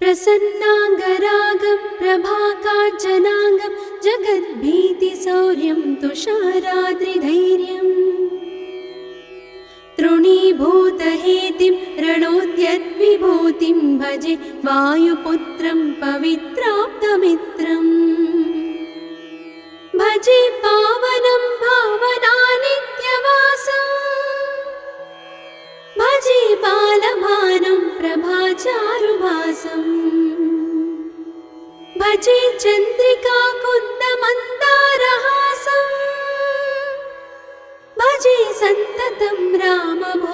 प्रसन्नाङ्गरागं प्रभाकाञ्चनाङ्गं जगद्भीतिशौर्यं तुषाराद्रिधैर्यम् तृणीभूतहेतिं रणोद्यद्विभूतिं भजे वायुपुत्रं पवित्राप्तमित्रम् भजे पावनं भावनानित्यवासम् भजे बालभानुं प्रभाचारुभासम् भजे चन्द्रिकाकुन्दमन्दारहासम् भजे सन्ततं रामभूपालदासम्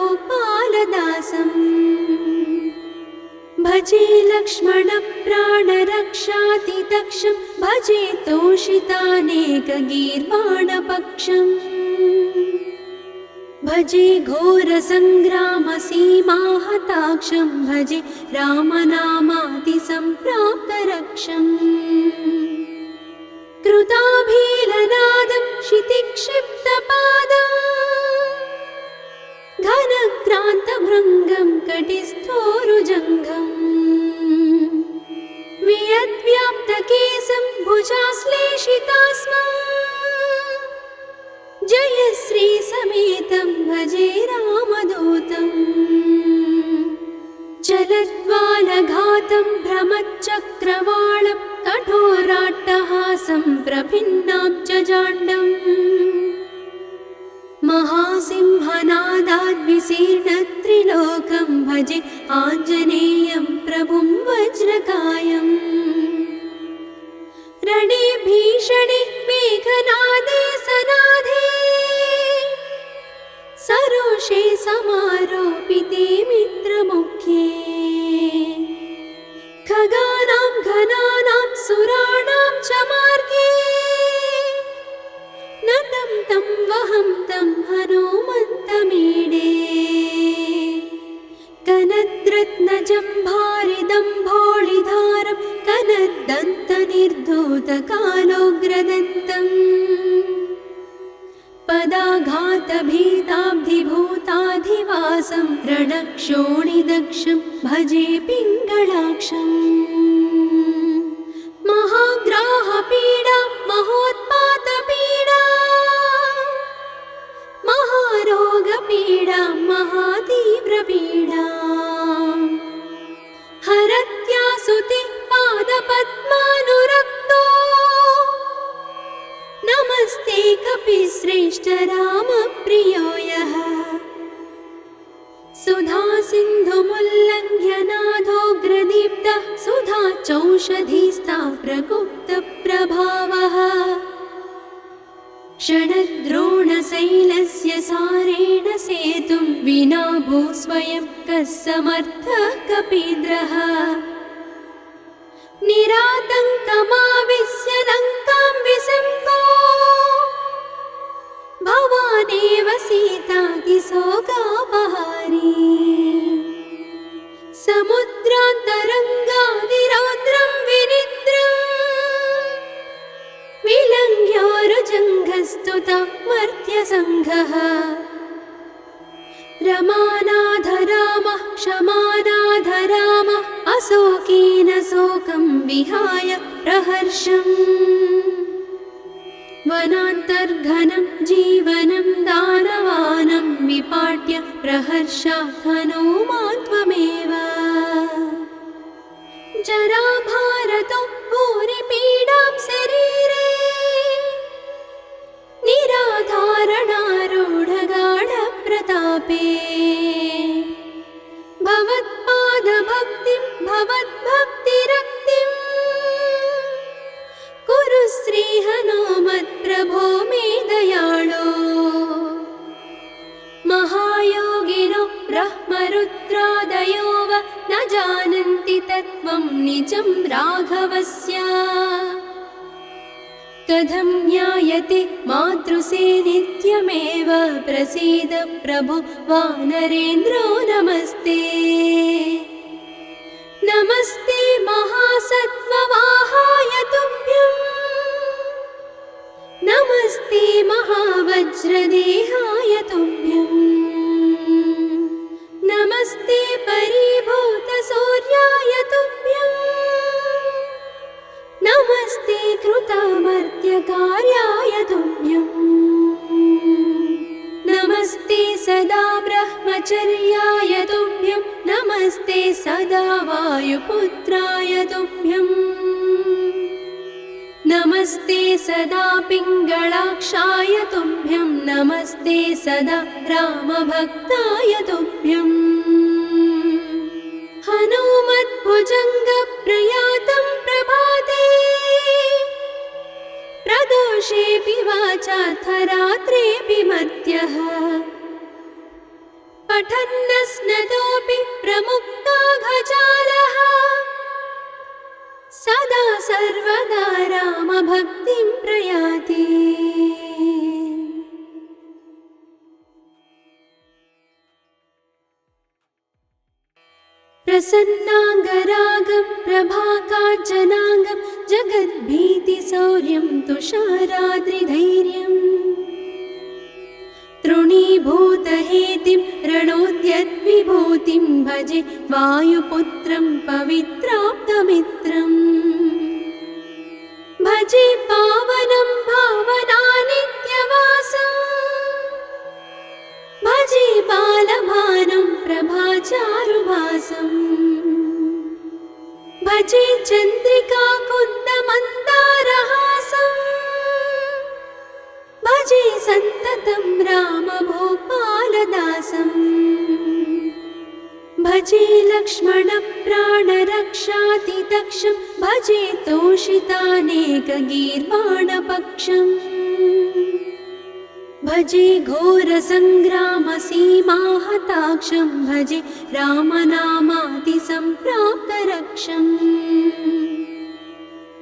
भजे लक्ष्मणप्राणरक्षातिदक्षं भजे तोषितानेकगीर्वाणपक्षम् भजे घोरसङ्ग्रामसीमाहताक्षं भजे रामनामातिसम्प्राप्तरक्षम् कृताभीलनादं क्षितिक्षिप्तपादम् घनक्रान्तभृङ्गं कटिस्थोरुजङ्घम् वियद्व्याप्तकेशं भुजाश्लेषितास्मम् जयश्रीसमेतं भजे रामदूतम् चलद्वालघातं भ्रमच्चक्रवालं कठोराट्टहासं प्रभिन्नाब्जजाण्डम् महासिंहनादाद्विशीर्णत्रिलोकं भजे आञ्जनेयं प्रभुं वज्रकायम् रणे भीषणे मेघनादे सनादे सरोषे समारोपिते मित्रमुख्ये खगानां घनानां सुराणां च मार्गे नतं तं वहं तं हनुमन्तमीडे कनद्रत्नजम्भारिदम्भोळिधारं कनद्दन्तनिर्धूतकालोग्रदन्तम् पदाघातभीताब्धिभूताधिवासं रणक्षोणिदक्षं भजे पिङ्गळाक्षम् महाग्राहपीडा महोत्पातपीडा महारोगपीडा महातीव्रपीडा हरत्यासुते पादपद्मानुरक्तो नमस्ते कपिश्रेष्ठ रामप्रियो यः सुधा सिन्धुमुल्लङ्घ्य नाथोग्रदीप्तः सुधा चौषधीस्ता प्रगुप्तप्रभावः षडद्रोणशैलस्य सारेण सेतुं विना भूस्वयं कः समर्थः कपीन्द्रः निरातङ्कमाविश्य लङ्कां विसम्पो भवानेव सीतातिशोकापहारी समुद्रान्तरङ्गादिरौद्रं विनिद्रम् विलङ्घ्योरुजङ्घस्तुता मर्त्यसङ्घः रमानाथ रामः क्षमानाथ रामः अशोकेन शोकं विहाय प्रहर्षम् वनान्तर्घनं जीवनं दानवानं विपाट्य प्रहर्षात् हनूमान् त्वमेव जराभारतो भूरिपीडां शरीरे निराधारणारूढगाढप्रतापे भवत्पादभक्तिं भवद्भक्तिरक्तिं कुरु श्रीहनुमत्प्रभो मे दयाळो महायोगिनो ब्रह्मरुद्रादयो वा न जानन्ति तत्त्वं निजं राघवस्य कथं ज्ञायते मातृसे नित्यमेव प्रसीद प्रभो वानरेन्द्रो नमस्ते नमस्ते महासत्त्ववाहाय तुभ्यम् नमस्ते महावज्रदेहाय तुभ्यम् नमस्ते परिभूतसूर्याय तुभ्यम् सत्यकार्याय तुभ्यम् नमस्ते सदा ब्रह्मचर्याय तुभ्यं नमस्ते सदा वायुपुत्राय तुभ्यम् नमस्ते सदा पिङ्गलाक्षाय तुभ्यं नमस्ते सदा रामभक्ताय तुभ्यम् हनुमद्भुजङ्गप्रयातं प्रभाते प्रदोषेऽपि वाचार्थरात्रेऽपि मर्त्यः पठन्नस्नतोऽपि प्रमुक्ताघजालः सदा सर्वदा रामभक्तिं प्रयाति प्रसन्नाङ्गरागं प्रभाकाञ्चनाङ्गं जगद्भीतिशौर्यं तुषाराद्रिधैर्यम् तृणीभूतहेतिं रणोद्यद्विभूतिं भजे वायुपुत्रं पवित्राप्तमित्रम् भजे पावनं भावनानित्यवासम् भजे बालभानुं प्रभाचारुभासम् भजे चन्द्रिका कुन्दमन्दारहासम् भजे सन्ततं रामभूपालदासम् भजे लक्ष्मणप्राणरक्षातिदक्षं भजे तोषितानेकगीर्वाणपक्षम् भजे घोरसङ्ग्रामसीमाहताक्षं भजे रामनामातिसम्प्राप्तरक्षम्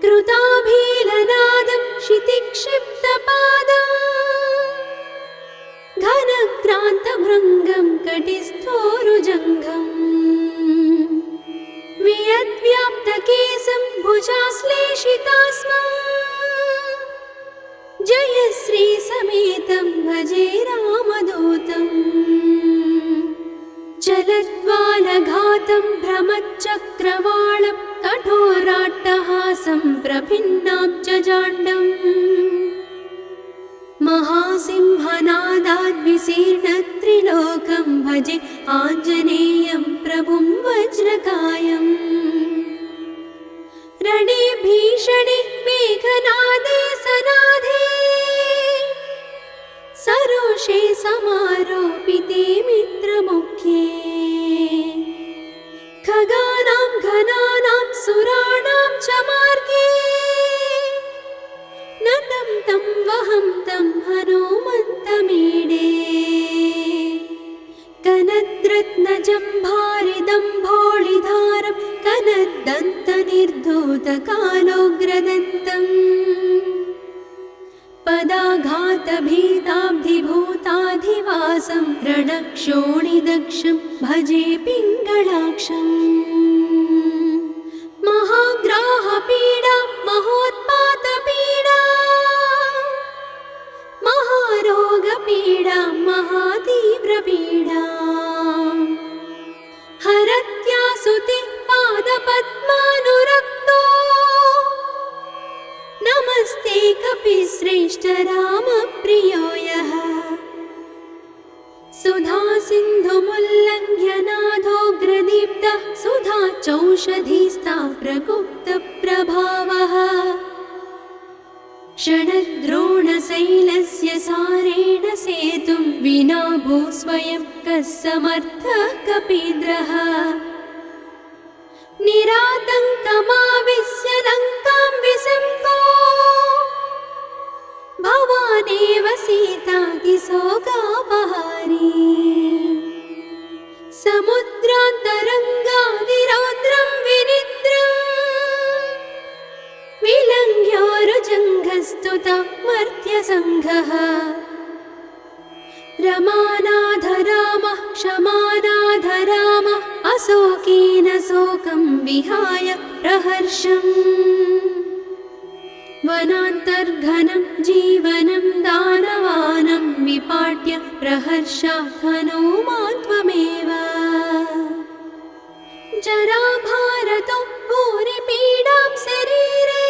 कृताभीलनादं क्षितिक्षिप्तपादम् घनक्रान्तभृङ्गं कटिस्थोरुजङ्घम् वियद्व्याप्तकेशं भुजाश्लेषितास्मम् जयश्रीसमेतं भजे रामदूतम् चलद्वालघातं भ्रमच्चक्रवालं कठोराट्टहासं प्रभिन्नाब्जजाण्डम् महासिंहनादाद्विशीर्णत्रिलोकं भजे आञ्जनेयं प्रभुं वज्रकायम् रणे भीषणे मेघनादे सनादे सरोषे समारोपिते मित्रमुख्ये खगानां घनानां सुराणां च मार्गे नतं तं वहं तं हनुमन्तमीडे कनद्रत्नजम्भारिदम्भोळिधारं कनद्दन्तनिर्धूतकालोग्रदन्तम् पदाघातभीताब्धिभूताधिवासं रणक्षोणिदक्षं भजे पिङ्गलाक्षम् महाग्राहपीडा महोत्पातपीडा महारोगपीडा महातीव्रपीडा हरत्यासुते पादपद्मानुरक्तो नमस्ते कपिश्रेष्ठ रामप्रियो यः सुधा सिन्धुमुल्लङ्घ्य नाथोग्रदीप्तः सुधा चौषधीस्ता प्रगुप्तप्रभावः षडद्रोणशैलस्य सारेण सेतुं विना भूस्वयं कः समर्थः कपीन्द्रः निरातङ्कमाविश्य लङ्कां विसम्पो भवानेव सीतातिशोकापहारी समुद्रान्तरङ्गादिरौद्रं विनिद्रम् विलङ्घ्योरुजङ्घस्तुता मर्त्यसङ्घः रमानाथ रामः क्षमानाथ रामः अशोकेन शोकं विहाय प्रहर्षम् वनान्तर्घनं जीवनं दानवानं विपाट्य प्रहर्षात् हनुमान् त्वमेव जराभारतो भूरिपीडां शरीरे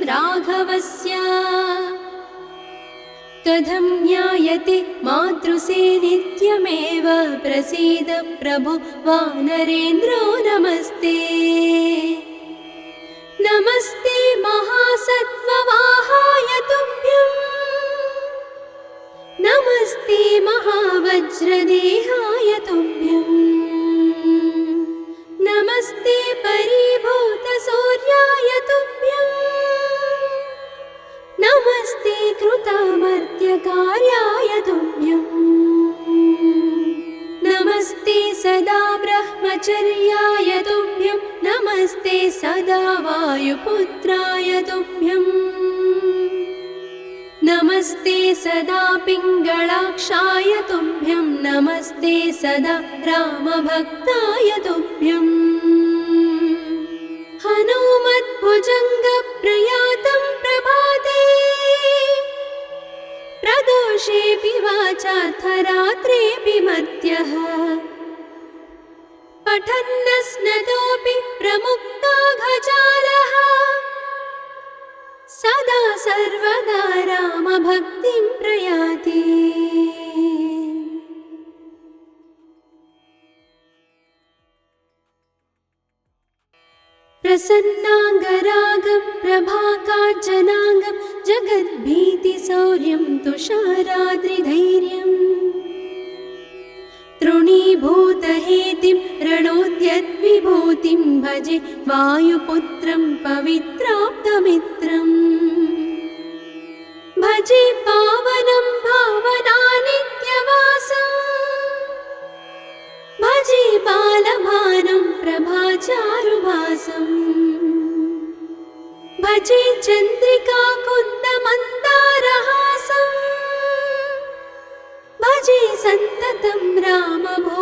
राघवस्य कथं ज्ञायते मातृसे नित्यमेव प्रसीद प्रभो वानरेन्द्रो नमस्ते नमस्ते महासत्त्ववाहाय तुभ्यं नमस्ते महावज्रदेहाय तुभ्यं नमस्ते परिभूतसूर्याय तुभ्यं नमस्ते कृतामर्त्यकार्याय तुभ्यं नमस्ते सदा ब्रह्मचर्याय तुभ्यं नमस्ते सदा वायुपुत्राय तुभ्यं नमस्ते सदा पिङ्गळाक्षाय तुभ्यं नमस्ते सदा रामभक्ताय तुभ्यं हनुमद्भुजङ्गप्रयातं प्रभाते प्रदोषेऽपि वाचार्थरात्रेऽपि मर्त्यः पठन्नस्नतोऽपि प्रमुक्ताघजालः सदा सर्वदा रामभक्तिं प्रयाति प्रसन्नाङ्गरागं प्रभाकाञ्चनाङ्गं जगद्भीतिशौर्यं तुषाराद्रिधैर्यं तृणीभूतहेतिं रणोद्यद्विभूतिं भजे वायुपुत्रं पवित्राप्तमित्रम् भजे पावनं भावनानित्यवासम् भजे बालभानुं प्रभाचारुभासम् भजे चन्द्रिकाकुन्दमन्दारहासम् भजे सन्ततं रामभूपालदासम्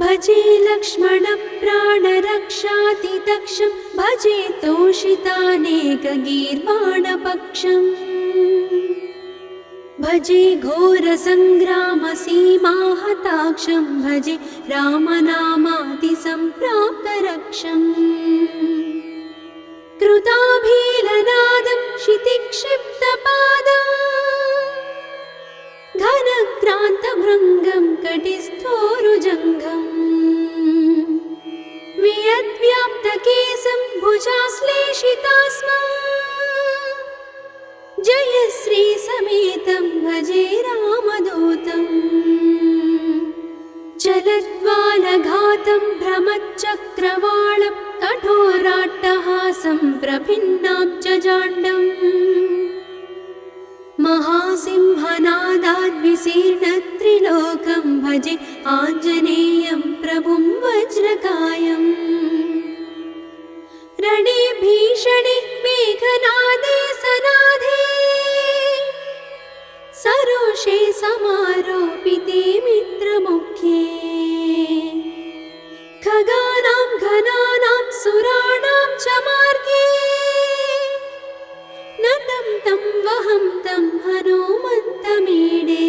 भजे लक्ष्मणप्राणरक्षातिदक्षं भजे तोषितानेकगीर्वाणपक्षम् भजे घोरसङ्ग्रामसीमाहताक्षं भजे रामनामातिसम्प्राप्तरक्षम् कृताभीलनादं क्षितिक्षिप्तपादं घनक्रान्तभृङ्गं कटिस्थोरुजङ्घम् वियद्व्याप्तकेशं भुजाश्लेषितास्मम् जयश्री समेतं भजे रामदूतम् चलद्वालघातं भ्रमच्चक्रवालं कठोराट्टहासं प्रभिन्नाब्जजाण्डम् महासिंहनादाद्विशीर्णत्रिलोकं भजे आञ्जनेयं प्रभुं वज्रकायम् रणे भीषणे मेघनादे सनादे सरोषे समारोपिते मित्रमुख्ये खगानां घनानां सुराणां च मार्गे नतं तं वहं तं हनुमन्तमीडे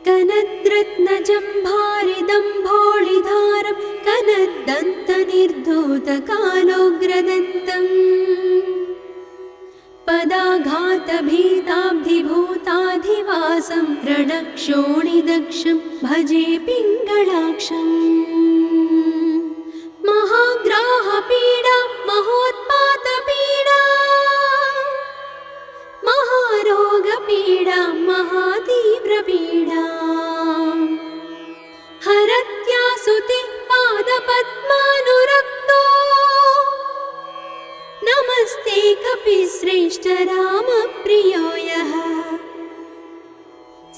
कनद्रत्नजम्भारिदम्भोळिधारं कनद्दन्तनिर्धूतकालोग्रदन्तम् पदाघातभीताब्धिभूताधिवासं रणक्षोणिदक्षं भजे पिङ्गळाक्षम् महाग्राहपीडा महोत्पातपीडा महारोगपीडा महातीव्रपीडा हरत्यासुते पादपद्मानुरक्तो नमस्ते कपिश्रेष्ठ रामप्रियो यः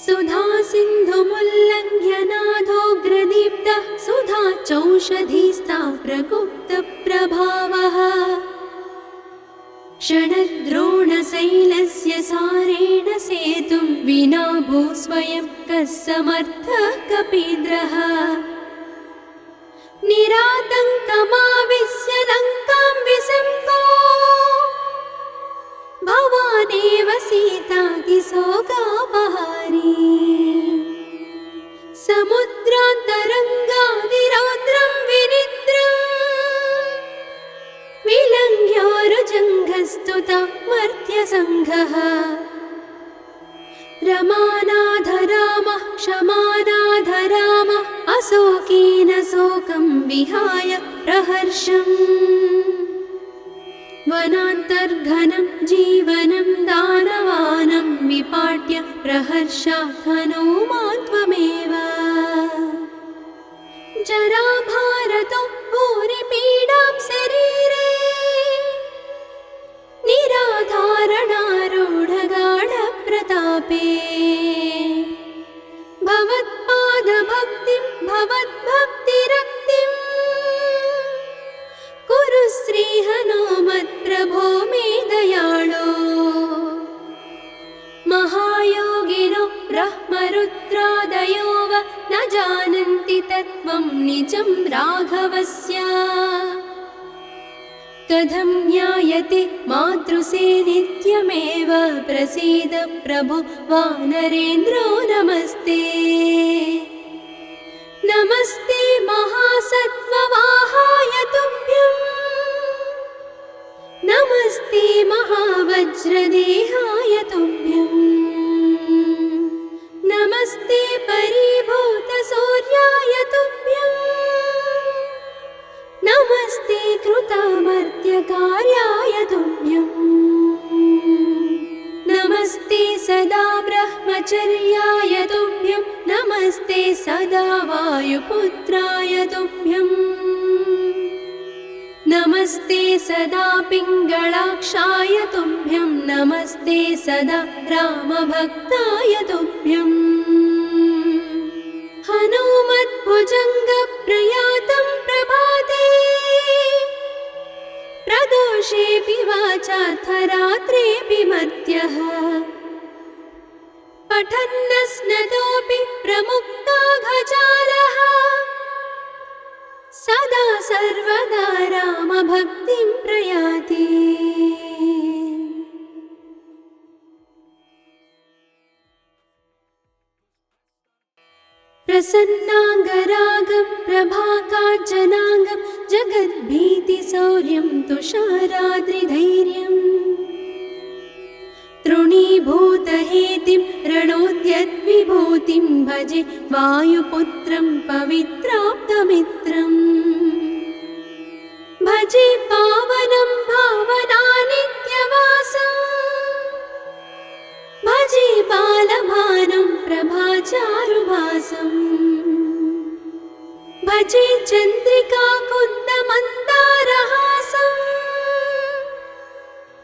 सुधा सिन्धुमुल्लङ्घ्य नाथोग्रदीप्तः सुधा चौषधीस्ता प्रगुप्तप्रभावः षडद्रोणशैलस्य सारेण सेतुं विना भूस्वयं कः समर्थः कपीन्द्रः निरातङ्कमाविश्य लङ्कां विसम्पो भवानेव सीतातिशोकापहारी समुद्रान्तरङ्गादिरौद्रं विनिद्रम् प्रस्तुता मर्त्यसङ्घः रमानाथ रामः क्षमानाथ रामः अशोकेन शोकं विहाय प्रहर्षम् वनान्तर्घनं जीवनं दानवानं विपाट्य प्रहर्षात् हनूमान् त्वमेव जराभारतो भूरिपीडां शरीरे निराधारणारूढगाढप्रतापे भवत्पादभक्तिं भवद्भक्तिरक्तिं कुरु श्रीहनुमत्प्रभो मे दयाळो महायोगिनो ब्रह्मरुद्रादयो वा न जानन्ति तत्त्वं निजं राघवस्य कथं ज्ञायते मातृसे नित्यमेव प्रसीद प्रभो वानरेन्द्रो नमस्ते नमस्ते महासत्त्ववाहाय तुभ्यं नमस्ते महावज्रदेहाय तुभ्यं नमस्ते परिभूतसूर्याय तुभ्यं नमस्ते कृतामर्त्यकार्याय तुभ्यं नमस्ते सदा ब्रह्मचर्याय तुभ्यं नमस्ते सदा वायुपुत्राय तुभ्यं नमस्ते सदा पिङ्गळाक्षाय तुभ्यं नमस्ते सदा रामभक्ताय तुभ्यं हनुमद्भुजङ्गप्रयातं प्रभाते प्रदोषेऽपि वाचार्थरात्रेऽपि मर्त्यः पठन्नस्नतोऽपि प्रमुक्ताघजालः सदा सर्वदा रामभक्तिं प्रयाति प्रसन्नाङ्गरागं प्रभाकाञ्चनाङ्गं जगद्भीतिशौर्यं तुषाराद्रिधैर्यं तृणीभूतहेतिं रणोद्यद्विभूतिं भजे वायुपुत्रं पवित्राप्तमित्रम् भजे पावनं भावनानित्यवासम् भजे बालभानुं प्रभाचारुभासम् भजे चन्द्रिका कुन्दमन्दारहासम्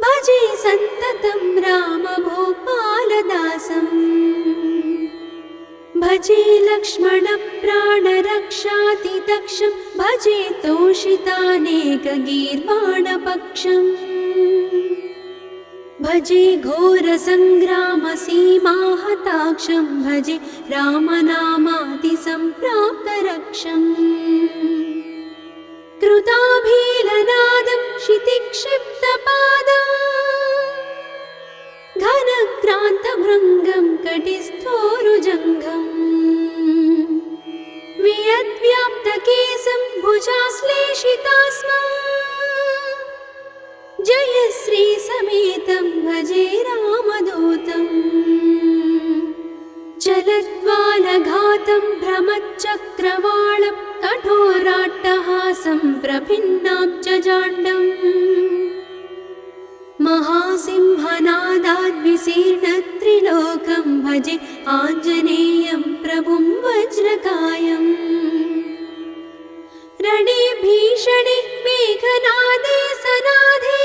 भजे सन्ततं रामभूपालदासम् भजे लक्ष्मणप्राणरक्षातिदक्षं भजे तोषितानेकगीर्वाणपक्षम् भजे घोरसङ्ग्रामसीमाहताक्षं भजे रामनामातिसम्प्राप्तरक्षम् कृताभीलनादं क्षितिक्षिप्तपादं घनक्रान्तभृङ्गं कटिस्थोरुजङ्घम् वियद्व्याप्तकेशं भुजाश्लेषितास्मम् जय श्री समेतं भजे रामदूतं चलद्वालघातं भ्रमच्चक्रवालं कठोराट्टहासं प्रभिन्नाब्जजाण्डम् महासिंहनादाद्विशीर्णत्रिलोकं भजे आञ्जनेयं प्रभुं वज्रकायम् रणे भीषणे मेघनादे सनादे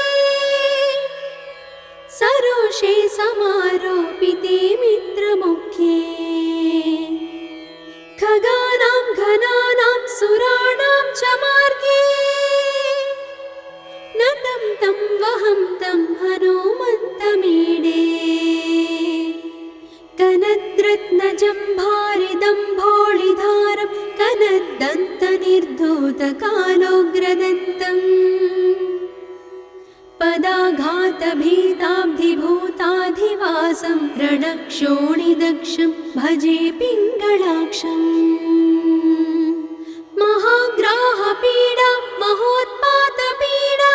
सरोषे समारोपिते मित्रमुख्ये खगानां घनानां सुराणां च मार्गे नतं तं वहं तं हनुमन्तमीडे कनद्रत्नजम्भारिदम्भोळिधारं कनद्दन्तनिर्धूतकालोग्रदन्तम् पदाघातभीताब्धिभूताधिवासं रणक्षोणिदक्षं भजे पिङ्गळाक्षम् महाग्राहपीडा महोत्पातपीडा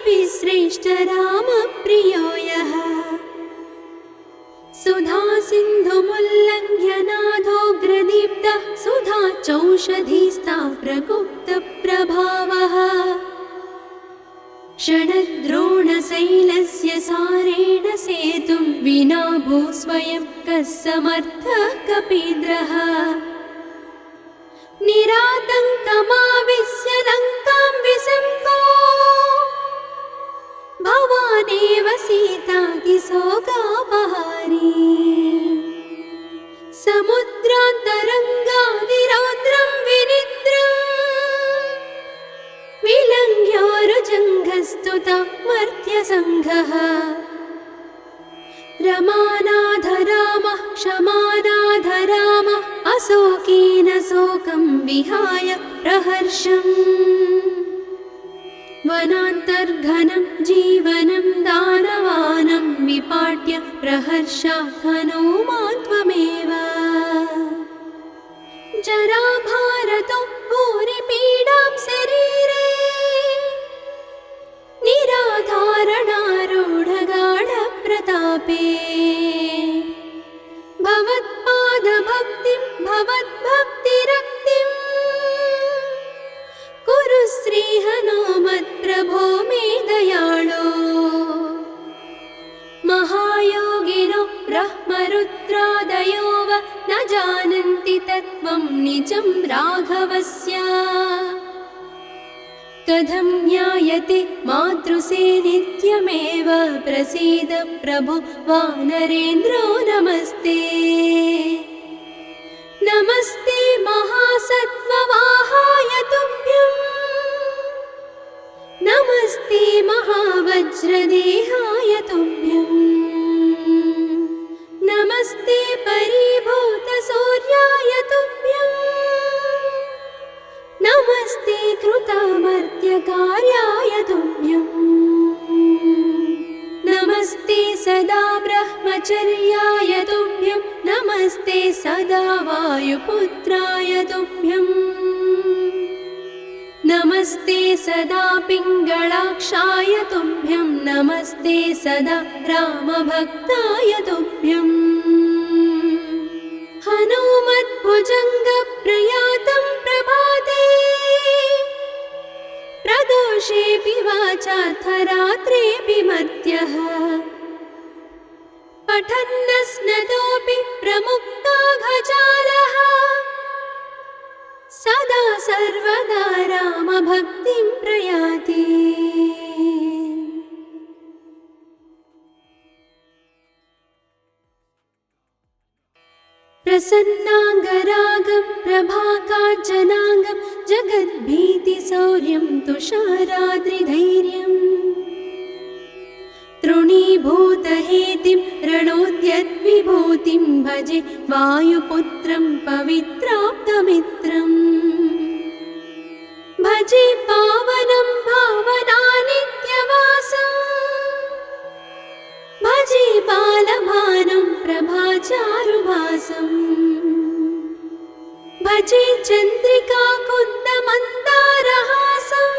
विश्रेष्ठ रामप्रियो यः सुधा सिन्धुमुल्लङ्घ्य नाथोग्रदीप्तः सुधा चौषधीस्ता प्रगुप्तप्रभावः षडद्रोणशैलस्य सारेण सेतुं विना भू स्वयं कः समर्थः कपीन्द्रः निरातङ्कमाविश्य लङ्कां विसम्पो भवानेव सीतातिशोकापहारी समुद्रान्तरङ्गादिरौद्रं विनिद्रम् विलङ्घ्योरुजङ्घस्तुता मर्त्यसङ्घः रमानाथ रामः क्षमानाथ रामः अशोकेन शोकं विहाय प्रहर्षम् वनान्तर्घनं जीवनं दानवानं विपाट्य प्रहर्षात् हनूमान् त्वमेव जराभारतो भूरिपीडां शरीरे निराधारणारूढगाढप्रतापे भवत्पादभक्तिं भवद्भक्तिरक्तिं कुरु श्रीहनुमत्प्रभो मे दयाळो महायोगिनो ब्रह्मरुद्रादयो वा न जानन्ति तत्त्वं निजं राघवस्य कथं ज्ञायते मातृसे नित्यमेव प्रसीद प्रभो वानरेन्द्रो नमस्ते नमस्ते महासत्त्ववाहाय तुभ्यं नमस्ते महावज्रदेहाय तुभ्यं नमस्ते परिभूतसूर्याय तुभ्यं नमस्ते कृतामर्त्यकार्याय तुभ्यं नमस्ते सदा ब्रह्मचर्याय तुभ्यं नमस्ते सदा वायुपुत्राय तुभ्यं नमस्ते सदा पिङ्गळाक्षाय तुभ्यं नमस्ते सदा रामभक्ताय तुभ्यं हनुमद्भुजङ्गप्रयातं प्रभाते प्रदोषेऽपि वाचार्थरात्रेऽपि मर्त्यः पठन्नस्नतोऽपि प्रमुक्ताघजालः सदा सर्वदा रामभक्तिं प्रयाति प्रसन्नाङ्गरागं प्रभाकाञ्चनाङ्गं जगद्भीतिशौर्यं तुषाराद्रिधैर्यं तृणीभूतहेतिं रणोद्यद्विभूतिं भजे वायुपुत्रं पवित्राप्तमित्रम् भजे पावनं भावनानित्यवासम् भजे बालभानुं प्रभाचारुभासम् भजे चन्द्रिका कुन्दमन्दारहासम्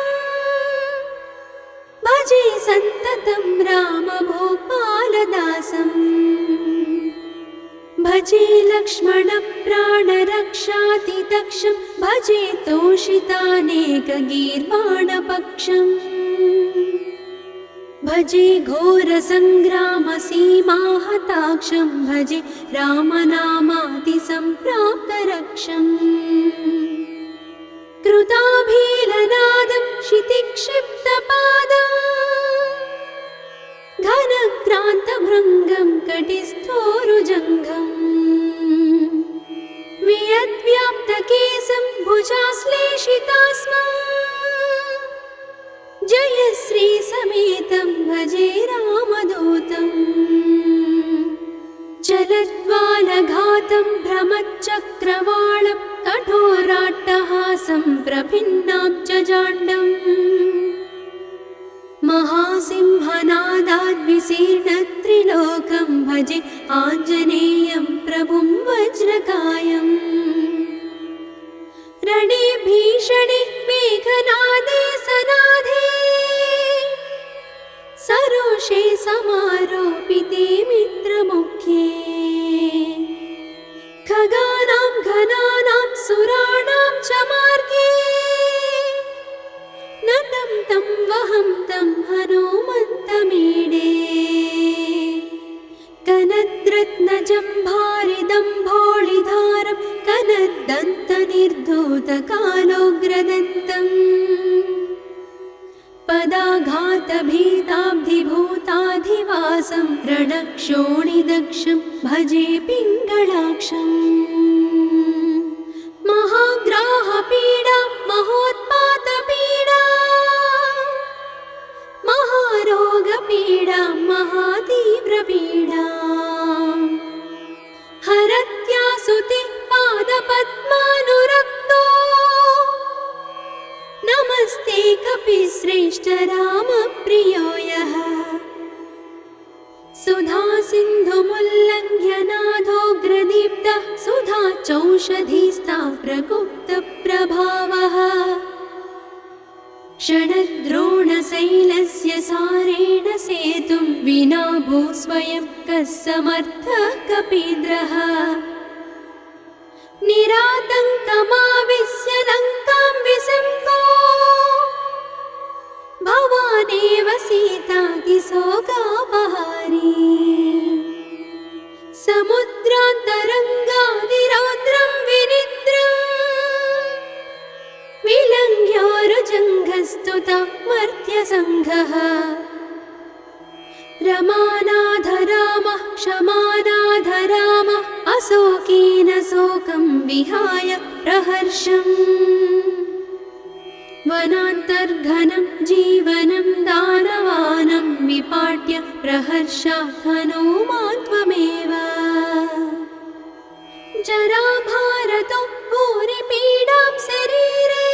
भजे सन्ततं रामभूपालदासम् भजे लक्ष्मणप्राणरक्षातिदक्षं भजे तोषितानेकगीर्वाणपक्षम् भजे घोरसङ्ग्रामसीमाहताक्षं भजे रामनामातिसम्प्राप्तरक्षम् कृताभीलनादं क्षितिक्षिप्तपादं घनक्रान्तभृङ्गं कटिस्थोरुजङ्घम् वियद्व्याप्तकेशं भुजाश्लेषितास्मम् जय श्री समेतं भजे रामदूतं चलद्वालघातं भ्रमच्चक्रवालं कठोराट्टहासं प्रभिन्नाब्जजाण्डम् महासिंहनादाद्विशीर्णत्रिलोकं भजे आञ्जनेयं प्रभुं वज्रकायम् रणे भीषणे मेघनादे सनादे प्रदोषे समारोपिते मित्रमुख्ये खगानां घनानां सुराणां च मार्गे नतं तं वहं तं हनुमन्तमीडे कनद्रत्नजम्भारिदम्भोळिधारं कनद्दन्तनिर्धूतकालोग्रदन्तम् पदाघातभीताब्धिभूताधिवासं रणक्षोणिदक्षं भजे पिङ्गळाक्षम् महाग्राहपीडा महोत्पातपीडा महारोगपीडा महातीव्रपीडा हरत्यासुते पादपद्मानुरक्तो नमस्ते कपिश्रेष्ठ रामप्रियो यः सुधा सिन्धुमुल्लङ्घ्य नाथोग्रदीप्तः सुधा चौषधीस्ता प्रकुप्तप्रभावः षडद्रोणशैलस्य सारेण सेतुं विना भूस्वयं कः समर्थः कपीन्द्रः निरातङ्कमाविश्य लङ्कां विसम्पो भवानेव सीतातिशोकापहारी समुद्रान्तरङ्गादिरौद्रं विनिद्रम् विलङ्घ्योरुजङ्घस्तुता मर्त्यसङ्घः रमानाथ रामः क्षमानाथ रामः अशोकेन शोकं विहाय प्रहर्षम् वनान्तर्घनं जीवनं दानवानं विपाट्य प्रहर्षात् हनुमान् त्वमेव जराभारतो भूरिपीडां शरीरे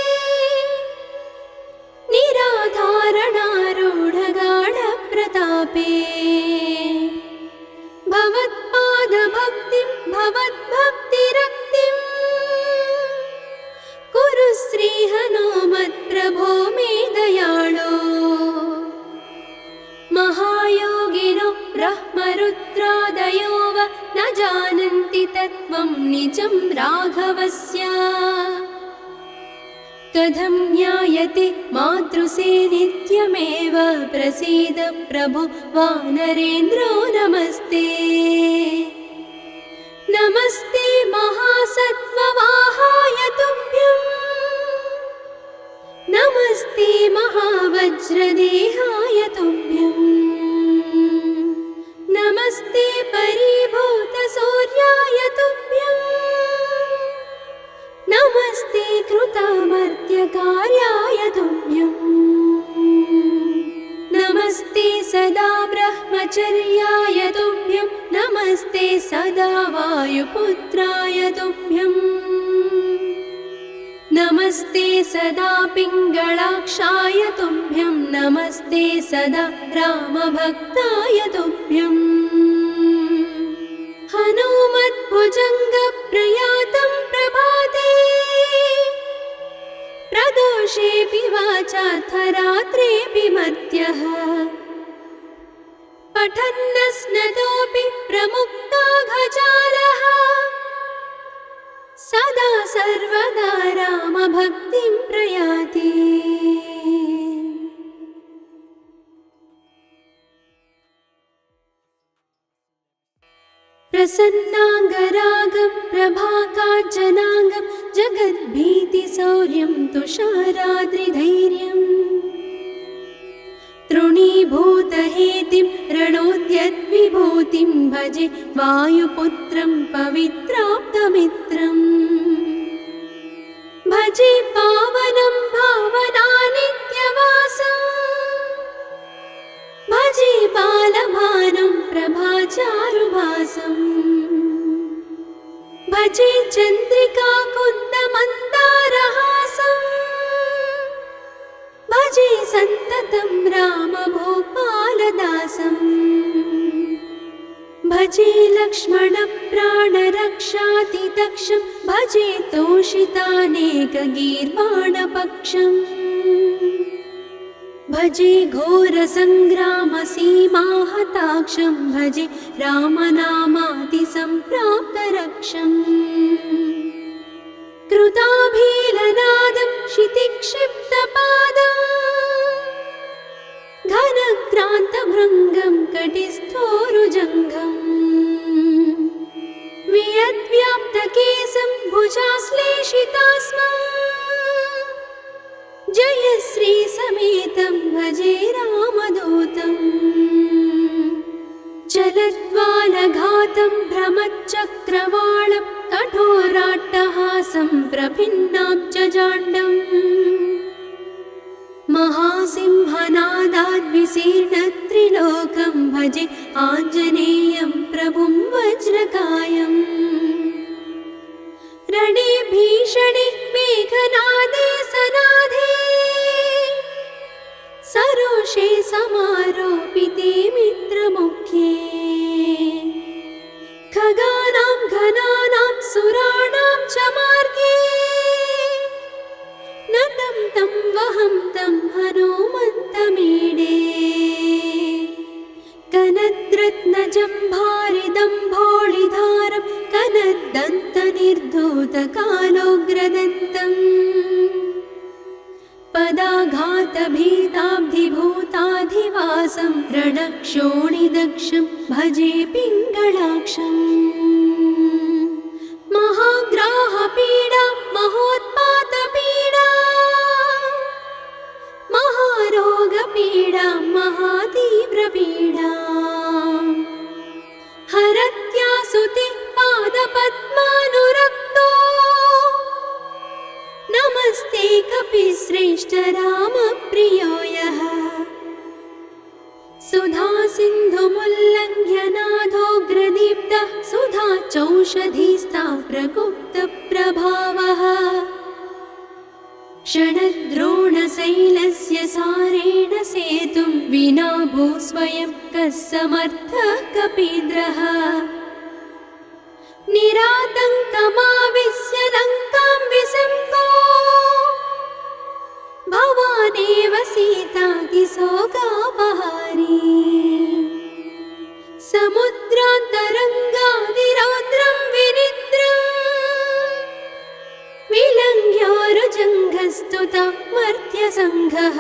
निराधारणारूढगाढप्रतापे भवत्पादभक्तिं भवद्भक्तिरक्तिं कुरु श्रीहनुमत्प्रभो मे दयाळो महायोगिनो ब्रह्मरुद्रादयो वा न जानन्ति तत्त्वं निजं राघवस्य कथं ज्ञायते मातृसे नित्यमेव प्रसीद प्रभो वानरेन्द्रो नमस्ते नमस्ते महासत्त्ववाहाय तुभ्यं नमस्ते महावज्रदेहाय तुभ्यं नमस्ते परिभूतसूर्याय तुभ्यं नमस्ते कृतामर्त्यकार्याय तुभ्यं नमस्ते सदा ब्रह्मचर्याय तुभ्यं नमस्ते सदा वायुपुत्राय तुभ्यं नमस्ते सदा पिङ्गळाक्षाय तुभ्यं नमस्ते सदा रामभक्ताय तुभ्यं हनुमद्भुजङ्गप्रयातं प्रभाते प्रदोषेऽपि वाचार्थरात्रेऽपि मर्त्यः पठन्नस्नतोऽपि प्रमुक्ताघजालः सदा सर्वदा रामभक्तिं प्रयाति प्रसन्नाङ्गरागं प्रभाकाञ्चनाङ्गं जगद्भीतिशौर्यं तुषाराद्रिधैर्यम् तृणीभूतहेतिं रणोद्यद्विभूतिं भजे वायुपुत्रं पवित्राप्तमित्रम् भजे पावनं भावनानित्यवासम् भजे बालभानुं प्रभाचारुभासम् भजे चन्द्रिका कुन्दमन्दारहासम् भजे सन्ततं रामभूपालदासम् भजे लक्ष्मणप्राणरक्षातिदक्षं भजे तोषितानेकगीर्वाणपक्षम् भजे घोरसङ्ग्रामसीमाहताक्षं भजे रामनामातिसम्प्राप्तरक्षम् कृताभीलनादं क्षितिक्षिप्तपादम् घनक्रान्तभृङ्गं कटिस्थोरुजङ्घम् वियद्व्याप्तकेशं भुजाश्लेषितास्मम् जयश्रीसमेतं भजे रामदूतम् चलद्वालघातं भ्रमच्चक्रवालं कठोराट्टहासं प्रभिन्नाब्जजाण्डम् महासिंहनादाद्विशीर्णत्रिलोकं भजे आञ्जनेयं प्रभुं वज्रकायम् रणे भीषणे मेघनादे सनादे सरोषे समारोपिते मित्रमुख्ये खगानां घनानां सुराणां च मार्गे नतं तं वहं तं हनुमन्तमीडे कनद्रत्नजम्भारिदम्भोळिधारं कनद्दन्तनिर्धूतकालोग्रदन्तम् पदाघातभीताब्धिभूताधिवासं रणक्षोणिदक्षं भजे पिङ्गळाक्षम् महाग्राहपीडा महोत्पातपीडा महारोगपीडा महातीव्रपीडा हरत्यासुते पादपद्मानुरक्तो नमस्ते कपिश्रेष्ठ रामप्रियो यः सुधा सिन्धुमुल्लङ्घ्य नाथोग्रदीप्तः सुधा चौषधीस्ता प्रकुप्तप्रभावः षडद्रोणशैलस्य सारेण सेतुं विना भूस्वयं कः समर्थः कपीन्द्रः निरातङ्कमाविश्य लङ्कां विसङ्को भवानेव सीतातिशोकापहारी समुद्रान्तरङ्गादिरौद्रं विनिद्रम् विलङ्घ्योरुजङ्घस्तुता मर्त्यसङ्घः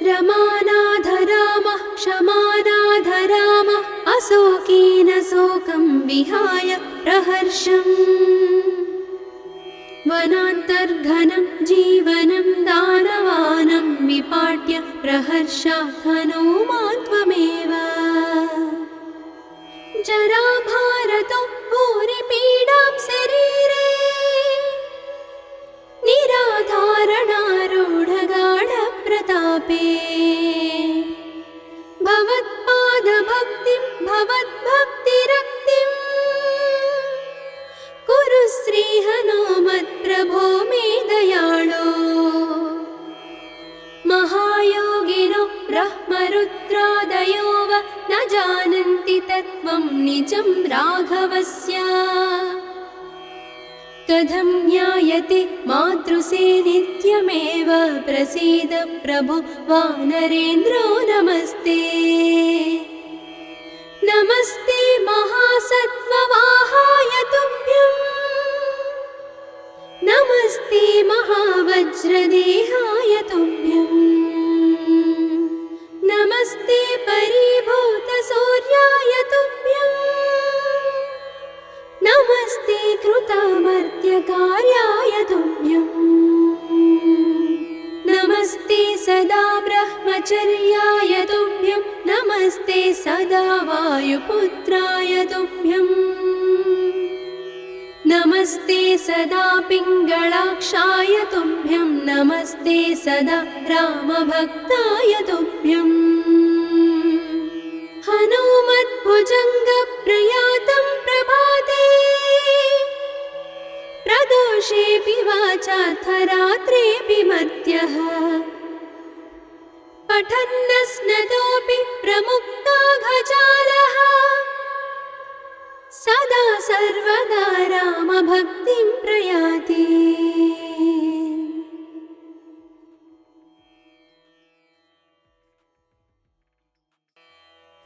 रमानाथ रामः क्षमानाथ रामः अशोकेन शोकं विहाय प्रहर्षम् वनान्तर्घनं जीवनं दानवानं विपाट्य प्रहर्षात् हनुमान् त्वमेव जराभारतो भूरिपीडां शरीरे निराधारणारूढगाढप्रतापे भवत्पादभक्तिं भवद्भक्तिरक्तिं कुरु श्रीहनुमत्प्रभो मे दयाळो महायोगिनो ब्रह्मरुद्रादयो वा न जानन्ति तत्त्वं निजं राघवस्य कथं ज्ञायते मातृसे नित्यमेव प्रसीद प्रभो वानरेन्द्रो नमस्ते नमस्ते महासत्त्ववाहाय तुभ्यं नमस्ते महावज्रदेहाय तुभ्यं नमस्ते परिभूतसूर्याय तुभ्यं नमस्ते कृतामर्त्यकार्याय तुभ्यं नमस्ते सदा ब्रह्मचर्याय तुभ्यं नमस्ते सदा वायुपुत्राय तुभ्यं नमस्ते सदा पिङ्गळाक्षाय तुभ्यं नमस्ते सदा रामभक्ताय तुभ्यं हनुमद्भुजङ्गप्रयातं प्रभाते प्रदोषेऽपि वाचार्थरात्रेऽपि मर्त्यः पठन्नस्नतोऽपि प्रमुक्ताघजालः सदा सर्वदा रामभक्तिं प्रयाति।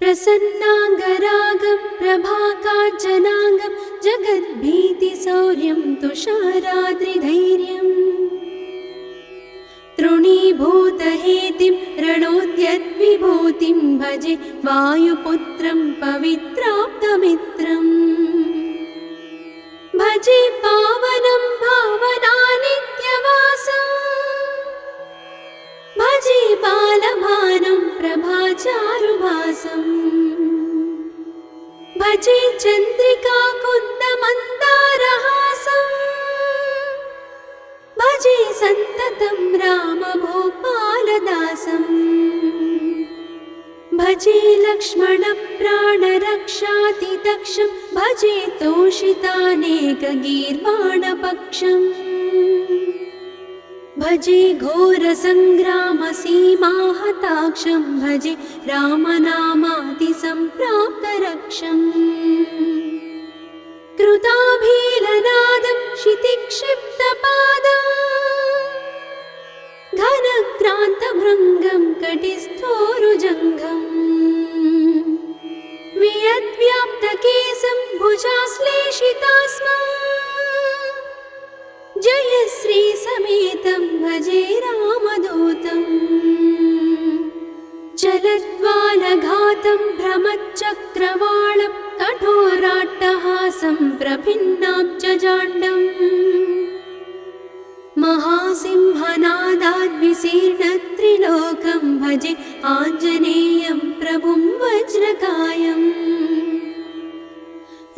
प्रसन्नाङ्गरागं प्रभाकाञ्चनाङ्गं जगद्भीतिशौर्यं तुषाराद्रिधैर्यम् तृणीभूतहेतिं रणोद्यद्विभूतिं भजे वायुपुत्रं पवित्राप्तमित्रम् भजे पावनं भावनानित्यवासम् भजे बालभानुं प्रभाचारुभासम् भजे चन्द्रिका कुन्दमन्दारहासम् भजे सन्ततं रामभूपालदासम् भजे लक्ष्मणप्राणरक्षातिदक्षं भजे तोषितानेकगीर्वाणपक्षम् भजे घोरसङ्ग्रामसीमाहताक्षं भजे रामनामातिसम्प्राप्तरक्षम् कृताभीलनादं क्षितिक्षिप्तपादम् घनक्रान्तभृङ्गं कटिस्थोरुजङ्घम् वियद्व्याप्तकेशं भुजाश्लेषितास्मम् जयश्रीसमेतं भजे रामदूतम् चलद्वालघातं भ्रमच्चक्रवालं कठोराट्टहासं प्रभिन्नाब्जजाण्डम् महासिंहनादाद्विशीर्णत्रिलोकं भजे आञ्जनेयं प्रभुं वज्रकायम्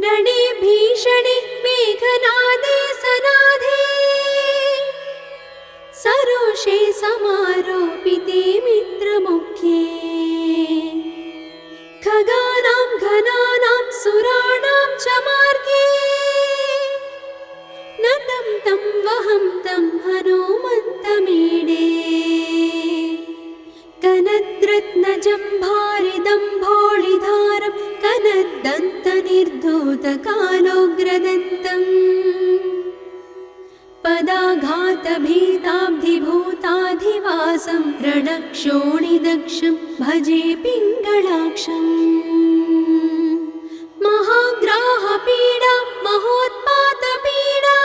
रणे भीषणे मेघनादे सनाधे सरोषे समारोपिते मित्रमुख्ये खगानां घनानां सुराणां च मार्गे नतं तं वहं तं हनुमन्तमीडे कनद्रत्नजम्भारिदम्भोळिधारं कनद्दन्तनिर्धूतकालोग्रदन्तम् पदाघातभीताब्धिभूताधिवासं रणक्षोणिदक्षं भजे पिङ्गळाक्षम् महाग्राहपीडा महोत्पातपीडा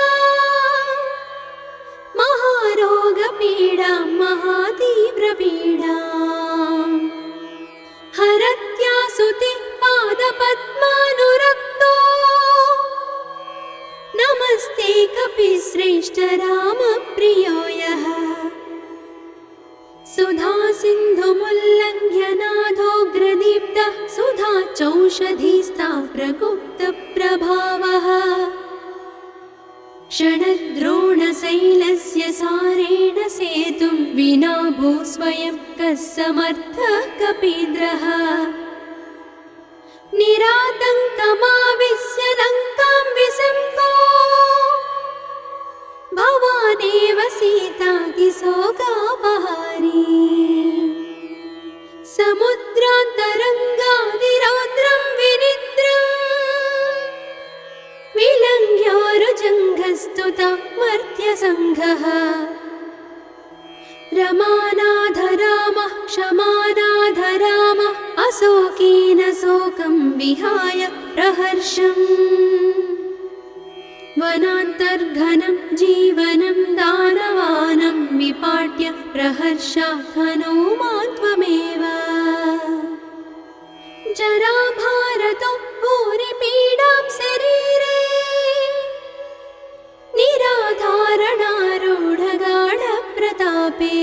महारोगपीडा महातीव्रपीडा हरत्यासुते पादपद्मानुरक्तो नमस्ते कपिश्रेष्ठ रामप्रियो यः सुधा सिन्धुमुल्लङ्घ्य नाथोग्रदीप्तः सुधा चौषधीस्ता प्रगुप्तप्रभावः षडद्रोणशैलस्य सारेण सेतुं विना भूस्वयं कः समर्थः कपीन्द्रः निरातङ्कमाविश्य लङ्कां विसम्पो भवानेव सीतातिशोकापहारी समुद्रान्तरङ्गादिरौद्रं विनिद्रम् विलङ्घ्योरुजङ्घस्तुता मर्त्यसङ्घः रमानाथ रामः क्षमानाथ रामः अशोकेन शोकं विहाय प्रहर्षम् वनान्तर्घनं जीवनं दानवानं विपाट्य प्रहर्षात् हनुमान् त्वमेव जराभारतो भूरिपीडां शरीरे निराधारणारूढगाढप्रतापे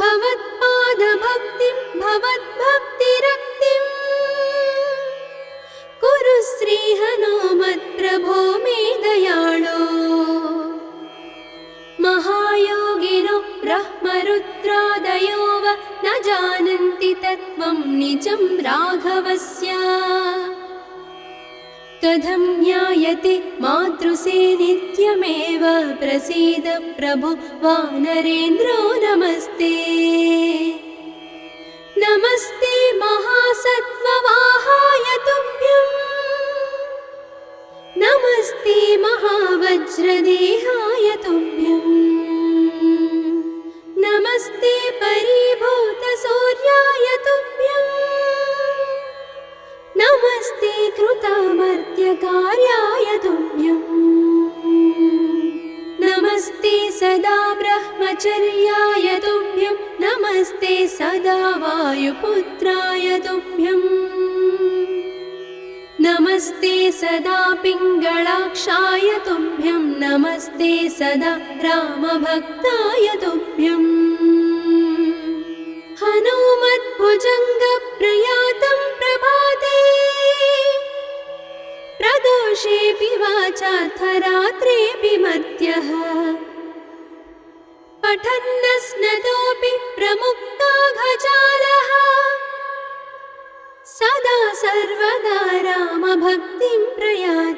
भवत्पादभक्तिं भवद्भक्तिरक्तिं कुरु श्रीहनुमत्प्रभो मे दयाळो महायोगिनो ब्रह्मरुद्रादयो वा न जानन्ति तत्त्वं निजं राघवस्य कथं ज्ञायते मातृसे नित्यमेव प्रसीद प्रभो वानरेन्द्रो नमस्ते नमस्ते महासत्त्ववाहाय तुभ्यम् नमस्ते महावज्रदेहाय तुभ्यम् नमस्ते परिभूतसूर्याय तुभ्यम् सदा वायुपुत्राय तुभ्यम् नमस्ते सदा पिङ्गलाक्षाय तुभ्यं नमस्ते सदा रामभक्ताय तुभ्यम् हनुमद्भुजङ्गप्रयातं प्रभाते प्रदोषेऽपि वाचार्थरात्रेऽपि मध्यः पठन्नस्नतोऽपि प्रमुक्ताघजालः सदा सर्वदा रामभक्तिं प्रयाति।